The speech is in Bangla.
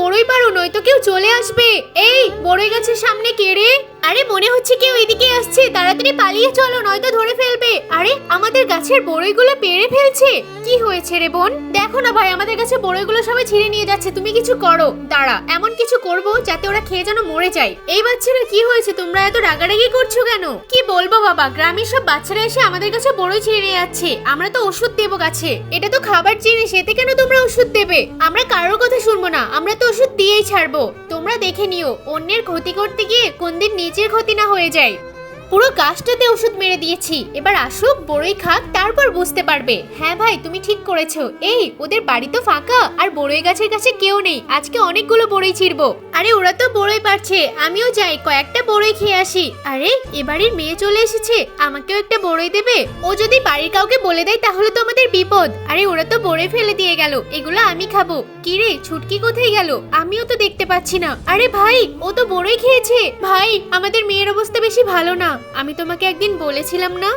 বড়ই পারো, নয়তো কেউ চলে আসবে। এই বড়ই গাছের সামনে কে রে? আরে মনে হচ্ছে কেউ এদিকে আসছে, তাড়াতাড়ি পালিয়ে চলো নয়তো ধরে ফেলবে। আরে আমাদের গাছের বড়ইগুলো পেড়ে ফেলছে। কি হয়েছে রে বোন? দেখো না ভাই, আমাদের কাছে বড়ইগুলো সবাই ছিঁড়ে নিয়ে যাচ্ছে, তুমি কিছু করো। দাঁড়া, এমন কিছু করব যাতে ওরা খেয়ে যেন মরে যায়। এই বাচ্চারা কি হয়েছে, তোমরা এত রাগারাগি করছো কেন? কি বলবো বাবা, গ্রামের সব বাচ্চারা এসে আমাদের কাছে বড়ই ছিঁড়ে নিয়ে যাচ্ছে। আমরা তো ওষুধ দেবো গাছে, এটা তো খাবার জিনিস, এতে কেন তোমরা ওষুধ দেবে? আমরা কারোর কথা শুনবো না, আমরা তো ওষুধ দিয়েই ছাড়বো। তোমরা দেখে নিও অন্যের ক্ষতি করতে গিয়ে কোনদিন নিজের ক্ষতি না হয়ে যায়। পুরো গাছটাতে ওষুধ মেরে দিয়েছি, এবার আসুক বড়ই খাক, তারপর বুঝতে পারবে। হ্যাঁ ভাই, তুমি ঠিক করেছো। এই ওদের বাড়ি তো ফাঁকা, আর বড়ই গাছের কাছে কেউ নেই, আজকে অনেকগুলো বড়ই ছিড়বো। আরে ওরা তো বড়ই পারছে, আমিও যাই কয়েকটা বড়ই খেয়ে আসি। আরে এবাড়ির মেয়ে চলে এসেছে, আমাকেও একটা বড়ই দেবে? ও যদি বাড়ির কাউকে বলে দেয় তাহলে তো আমাদের বিপদ। আরে ওরা তো বড়ই ফেলে দিয়ে গেল, এগুলো আমি খাবো। কি রে ছুটকি কোথায় গেল? আমিও তো দেখতে পাচ্ছি না। আরে ভাই, ও তো বড়ই খেয়েছে। ভাই আমাদের মেয়ের অবস্থা বেশি ভালো না, আমি তোমাকে একদিন বলেছিলাম না?